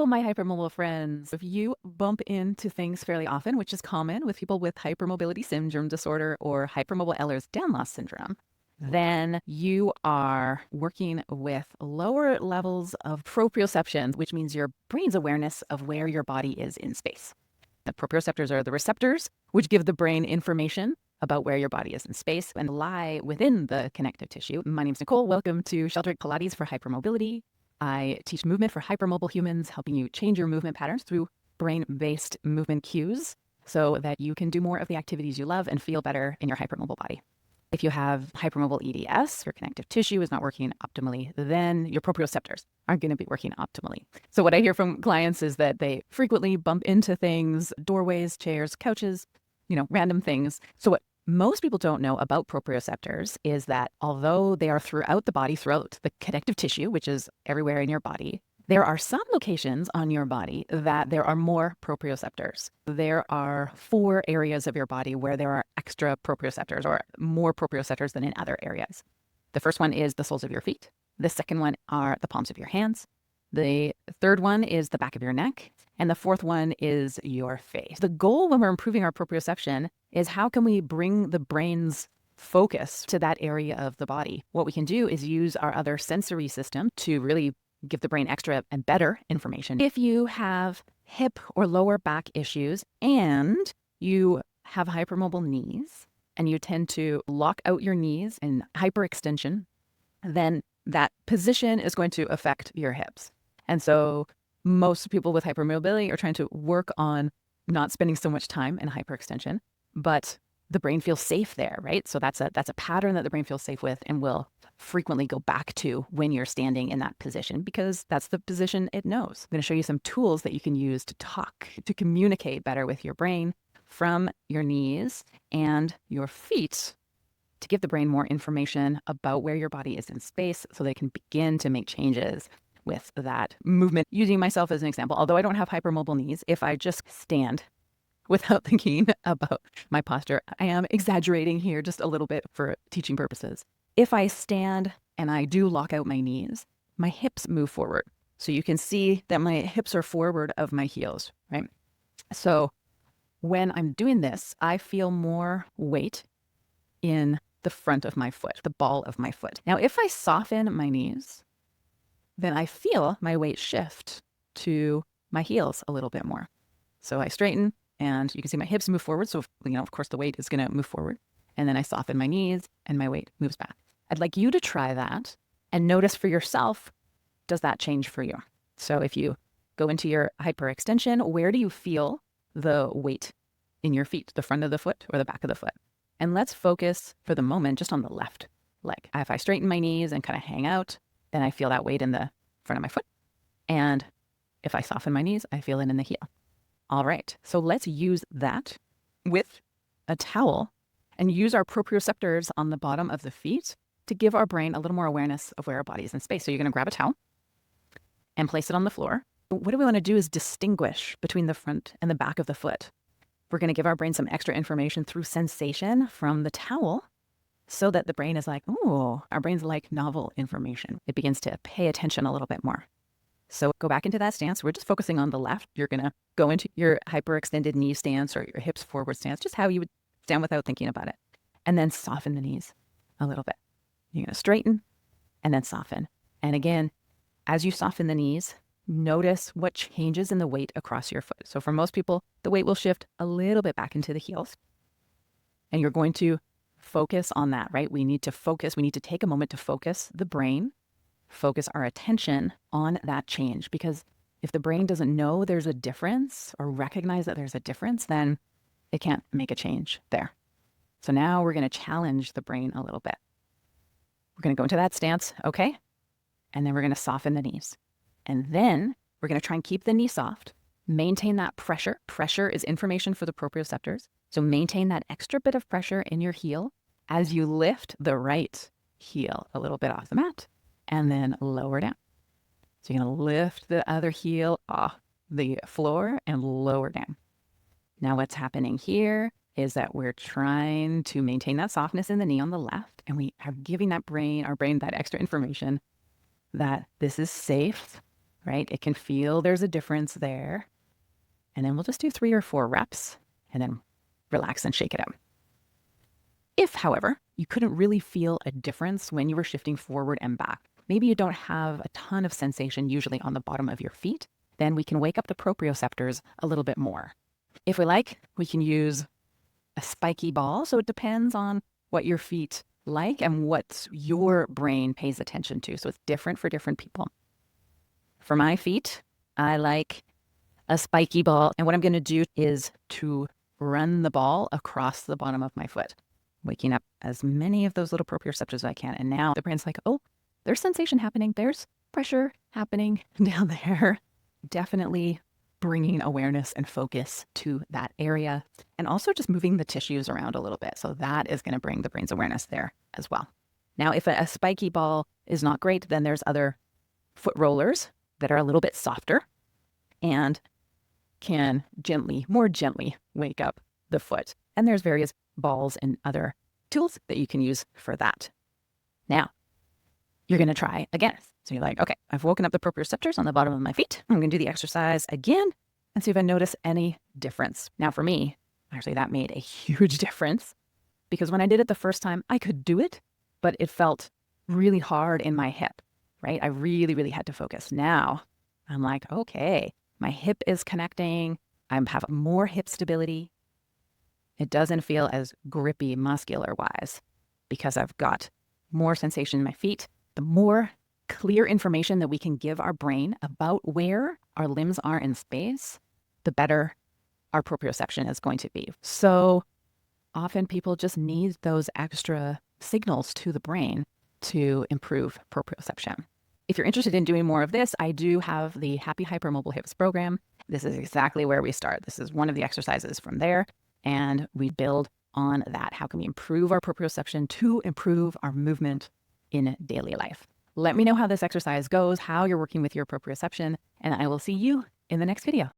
Hello, my hypermobile friends. If you bump into things fairly often, which is common with people with hypermobility syndrome disorder or hypermobile Ehlers-Danlos syndrome, then you are working with lower levels of proprioception, which means your brain's awareness of where your body is in space. The proprioceptors are the receptors which give the brain information about where your body is in space and lie within the connective tissue. My name's Nicole. Welcome to Sheltered Pilates for Hypermobility. I teach movement for hypermobile humans, helping you change your movement patterns through brain-based movement cues so that you can do more of the activities you love and feel better in your hypermobile body. If you have hypermobile EDS, your connective tissue is not working optimally, then your proprioceptors aren't going to be working optimally. So what I hear from clients is that they frequently bump into things, doorways, chairs, couches, random things. So what most people don't know about proprioceptors is that although they are throughout the body, throughout the connective tissue, which is everywhere in your body, there are some locations on your body that there are more proprioceptors. There are 4 areas of your body where there are extra proprioceptors or more proprioceptors than in other areas. The first one is the soles of your feet. The second one are the palms of your hands. The third one is the back of your neck. And the fourth one is your face. The goal when we're improving our proprioception is how can we bring the brain's focus to that area of the body? What we can do is use our other sensory system to really give the brain extra and better information. If you have hip or lower back issues and you have hypermobile knees and you tend to lock out your knees in hyperextension, then that position is going to affect your hips. And so most people with hypermobility are trying to work on not spending so much time in hyperextension, but the brain feels safe there, right? So that's a pattern that the brain feels safe with and will frequently go back to when you're standing in that position because that's the position it knows. I'm going to show you some tools that you can use to talk, to communicate better with your brain from your knees and your feet to give the brain more information about where your body is in space so they can begin to make changes with that movement. Using myself as an example, although I don't have hypermobile knees, if I just stand without thinking about my posture, I am exaggerating here just a little bit for teaching purposes. If I stand and I do lock out my knees, my hips move forward. So you can see that my hips are forward of my heels, right? So when I'm doing this, I feel more weight in the front of my foot, the ball of my foot. Now, if I soften my knees, then I feel my weight shift to my heels a little bit more. So I straighten and you can see my hips move forward. So, of course, the weight is going to move forward. And then I soften my knees and my weight moves back. I'd like you to try that and notice for yourself, does that change for you? So if you go into your hyperextension, where do you feel the weight in your feet, the front of the foot or the back of the foot? And let's focus for the moment just on the left leg. If I straighten my knees and kind of hang out, then I feel that weight in the front of my foot. And if I soften my knees, I feel it in the heel. All right, so let's use that with a towel and use our proprioceptors on the bottom of the feet to give our brain a little more awareness of where our body is in space. So you're gonna grab a towel and place it on the floor. What we wanna do is distinguish between the front and the back of the foot. We're gonna give our brain some extra information through sensation from the towel so that the brain is like, oh, our brain's like novel information. It begins to pay attention a little bit more. So go back into that stance. We're just focusing on the left. You're going to go into your hyperextended knee stance or your hips forward stance, just how you would stand without thinking about it. And then soften the knees a little bit. You're going to straighten and then soften. And again, as you soften the knees, notice what changes in the weight across your foot. So for most people, the weight will shift a little bit back into the heels. And you're going to focus on that, right? We need to focus. We need to take a moment to focus the brain, focus our attention on that change. Because if the brain doesn't know there's a difference or recognize that there's a difference, then it can't make a change there. So now we're going to challenge the brain a little bit. We're going to go into that stance, okay? And then we're going to soften the knees. And then we're going to try and keep the knee soft, maintain that pressure. Pressure is information for the proprioceptors. So maintain that extra bit of pressure in your heel as you lift the right heel a little bit off the mat and then lower down. So you're going to lift the other heel off the floor and lower down. Now what's happening here is that we're trying to maintain that softness in the knee on the left, and we are giving our brain that extra information that this is safe right? It can feel there's a difference there. And then we'll just do 3 or 4 reps and then relax and shake it out. If, however, you couldn't really feel a difference when you were shifting forward and back, maybe you don't have a ton of sensation usually on the bottom of your feet, then we can wake up the proprioceptors a little bit more. If we like, we can use a spiky ball. So it depends on what your feet like and what your brain pays attention to. So it's different for different people. For my feet, I like a spiky ball. And what I'm going to do is to run the ball across the bottom of my foot, waking up as many of those little proprioceptors as I can. And now the brain's like, oh, there's sensation happening. There's pressure happening down there. Definitely bringing awareness and focus to that area, and also just moving the tissues around a little bit. So that is going to bring the brain's awareness there as well. Now, if a spiky ball is not great, then there's other foot rollers that are a little bit softer and can more gently wake up the foot. And there's various balls and other tools that you can use for that. Now, you're going to try again. So you're like, okay, I've woken up the proprioceptors on the bottom of my feet. I'm going to do the exercise again and see if I notice any difference. Now for me, actually that made a huge difference, because when I did it the first time, I could do it, but it felt really hard in my hip, right? I really, really had to focus. Now I'm like, okay, my hip is connecting. I have more hip stability. It doesn't feel as grippy muscular wise because I've got more sensation in my feet. The more clear information that we can give our brain about where our limbs are in space, the better our proprioception is going to be. So often people just need those extra signals to the brain to improve proprioception. If you're interested in doing more of this, I do have the Happy Hypermobile Hips program. This is exactly where we start. This is one of the exercises from there, and we build on that. How can we improve our proprioception to improve our movement in daily life? Let me know how this exercise goes, how you're working with your proprioception, and I will see you in the next video.